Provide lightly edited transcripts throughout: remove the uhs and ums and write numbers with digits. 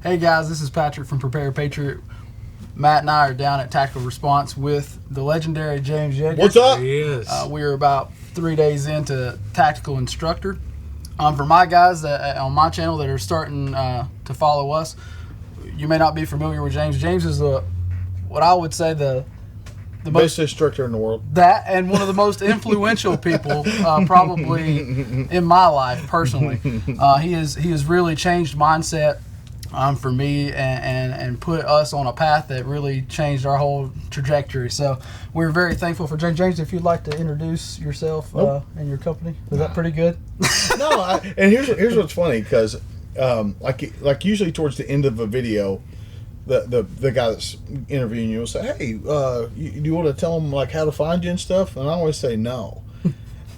Hey guys, this is Patrick from Patriot. Matt and I are down at Tactical Response with the legendary James Yeager. What's up? He is. We are about 3 days into Tactical Instructor. For my guys on my channel that are starting to follow us, you may not be familiar with James. James is what I would say the best instructor in the world. That and one of the most influential people probably in my life personally. He has really changed mindset for me and put us on a path that really changed our whole trajectory. So we're very thankful for James. James, if you'd like to introduce yourself and your company, is that pretty good? No, and here's what's funny, because like usually towards the end of a video, the guy that's interviewing you will say, "Hey, do you want to tell them like how to find you and stuff?" And I always say no,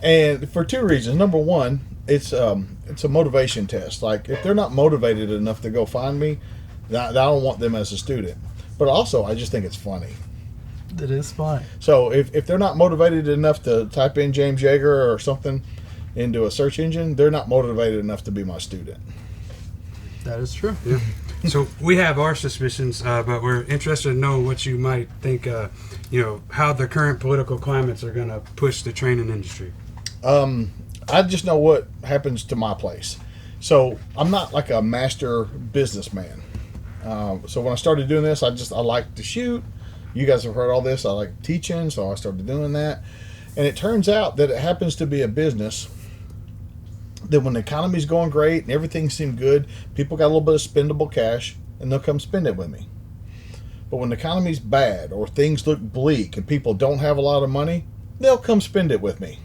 and for two reasons. Number one, it's a motivation test. Like if they're not motivated enough to go find me, I don't want them as a student. But also, I just think it's funny. It is funny. So if they're not motivated enough to type in James Yeager or something into a search engine, they're not motivated enough to be my student. That is true. Yeah. So we have our suspicions, but we're interested in knowing what you might think, how the current political climates are going to push the training industry. I just know what happens to my place. So I'm not like a master businessman. So when I started doing this, I like to shoot. You guys have heard all this. I like teaching, so I started doing that. And it turns out that it happens to be a business that when the economy's going great and everything seemed good, people got a little bit of spendable cash and they'll come spend it with me. But when the economy's bad or things look bleak and people don't have a lot of money, they'll come spend it with me.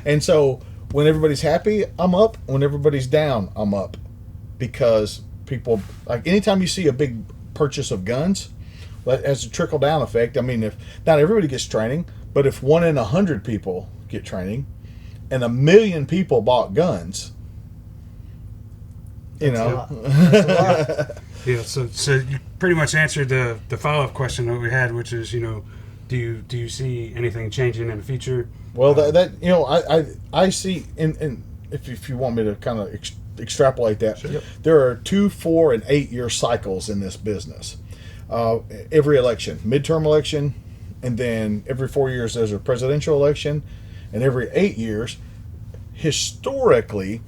And so when everybody's happy, I'm up. When everybody's down, I'm up. Because people, like anytime you see a big purchase of guns, that has a trickle down effect. I mean, if not everybody gets training, but if 1 in 100 people get training and 1 million people bought guns, That's a lot. Yeah. So you pretty much answered the follow-up question that we had, which is, do you see anything changing in the future? Well, I see, and if you want me to kind of extrapolate that, Sure. Yep. there are 2, 4, and 8 year cycles in this business. Every election, midterm election, and then every 4 years there's a presidential election, and every 8 years, historically,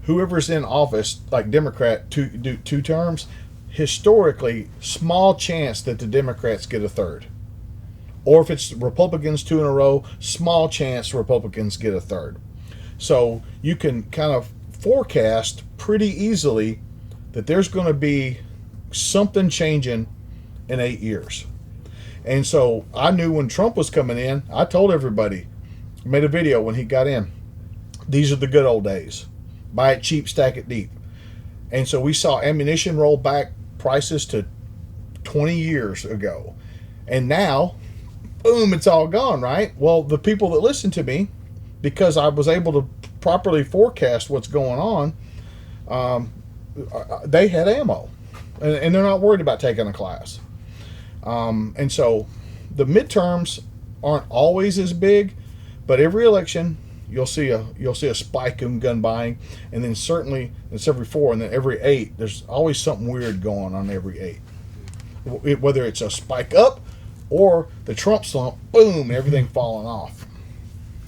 whoever's in office, like Democrat, do 2 terms, historically, small chance that the Democrats get a third. Or if it's Republicans 2 in a row, small chance Republicans get a third. So you can kind of forecast pretty easily that there's going to be something changing in 8 years. And so I knew when Trump was coming in, I told everybody, made a video when he got in, these are the good old days. Buy it cheap, stack it deep. And so we saw ammunition roll back prices to 20 years ago. And now, boom, it's all gone, right? Well, the people that listen to me, because I was able to properly forecast what's going on, they had ammo. And they're not worried about taking a class. And so the midterms aren't always as big, but every election you'll see a spike in gun buying, and then certainly it's every 4, and then every 8 there's always something weird going on every 8. Whether it's a spike up or the Trump slump, boom, everything falling off.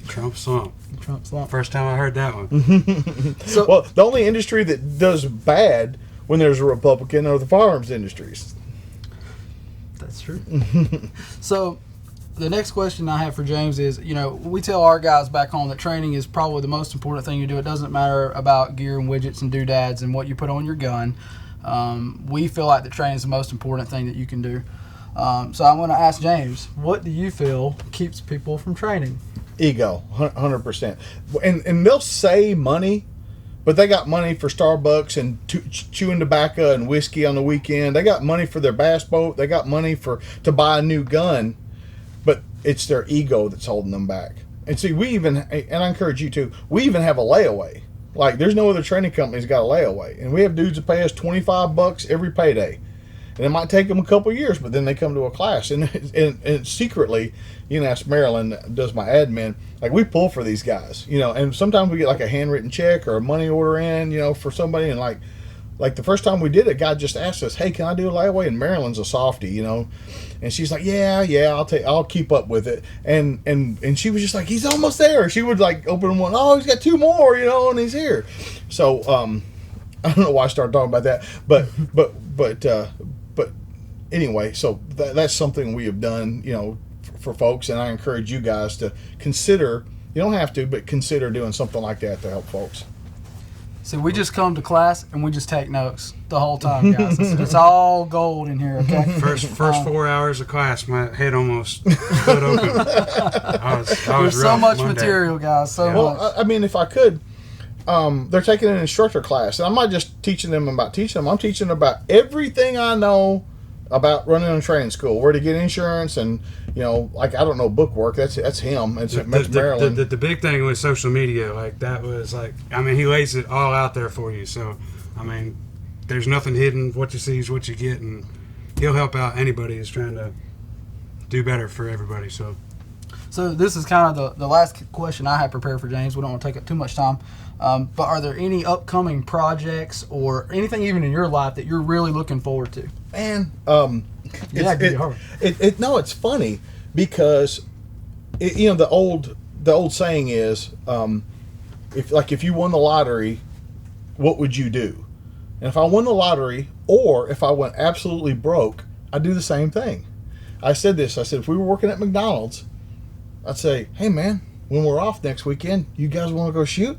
Trump slump. Trump slump. First time I heard that one. So, Well, the only industry that does bad when there's a Republican are the firearms industries. that's true. So the next question I have for James is, we tell our guys back home that training is probably the most important thing you do. It doesn't matter about gear and widgets and doodads and what you put on your gun. We feel like the training is the most important thing that you can do. So I'm going to ask James, what do you feel keeps people from training? Ego, 100%. And they'll say money, but they got money for Starbucks and chewing tobacco and whiskey on the weekend. They got money for their bass boat. They got money to buy a new gun, but it's their ego that's holding them back. And see, and I encourage you to, we even have a layaway. Like, there's no other training company's got a layaway. And we have dudes that pay us $25 every payday. And it might take them a couple of years, but then they come to a class. And secretly, you can ask Marilyn, that does my admin, like we pull for these guys, and sometimes we get like a handwritten check or a money order in, for somebody. And like, Like the first time we did it, God just asked us, "Hey, can I do a layaway?" And Marilyn's a softie, you know, and she's like, "Yeah, I'll keep up with it." And she was just like, "He's almost there." She would like open one, "Oh, he's got 2 more, you know, and he's here." So I don't know why I started talking about that, but anyway, so that's something we have done, you know, for folks, and I encourage you guys to consider. You don't have to, but consider doing something like that to help folks. See, we just come to class and we just take notes the whole time, guys. It's all gold in here, okay? First 4 hours of class, my head almost split open. I was There's so much Monday. material, guys. So much. Well, I mean, if I could, they're taking an instructor class, and I'm not just teaching them about teaching them. I'm teaching them about everything I know about running a training school, where to get insurance, and you know, like I don't know bookwork. That's him. It's Maryland. The big thing with social media, like that was like, I mean, he lays it all out there for you. So, I mean, there's nothing hidden. What you see is what you get, and he'll help out anybody who's trying to do better for everybody. So this is kind of the last question I have prepared for James. We don't want to take up too much time. But are there any upcoming projects or anything even in your life that you're really looking forward to? Man, it's funny because you know the old saying is, if you won the lottery, what would you do? And if I won the lottery, or if I went absolutely broke, I'd do the same thing. I said if we were working at McDonald's, I'd say, "Hey man, when we're off next weekend, you guys want to go shoot?"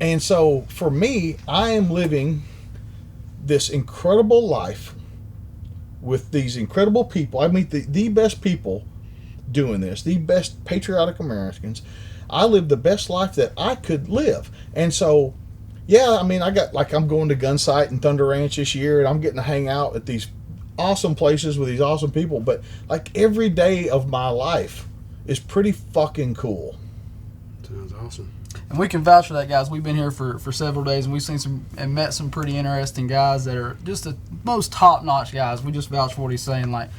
And so for me, I am living this incredible life with these incredible people. I meet the best people doing this, the best patriotic Americans. I live the best life that I could live. And so, yeah, I mean, I'm going to Gunsight and Thunder Ranch this year, and I'm getting to hang out at these awesome places with these awesome people. But like every day of my life is pretty fucking cool. sounds awesome. And we can vouch for that, guys. We've been here for several days, and we've seen some and met some pretty interesting guys that are just the most top-notch guys. We just vouch for what he's saying, like,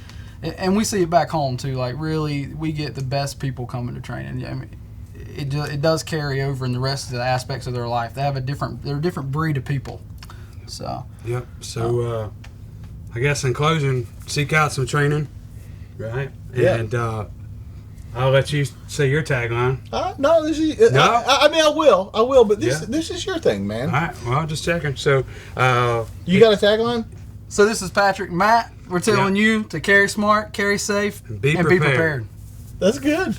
and we see it back home too. Like, really, we get the best people coming to training. I mean, it does carry over in the rest of the aspects of their life. They're a different breed of people. So. Yep. So, I guess in closing, seek out some training, right? Yeah. And I'll let you say your tagline. No, this is. No? I mean, I will, but this is your thing, man. All right. Well, just checking. So, You got a tagline? So this is Patrick and Matt. We're telling you to carry smart, carry safe, and be prepared. That's good.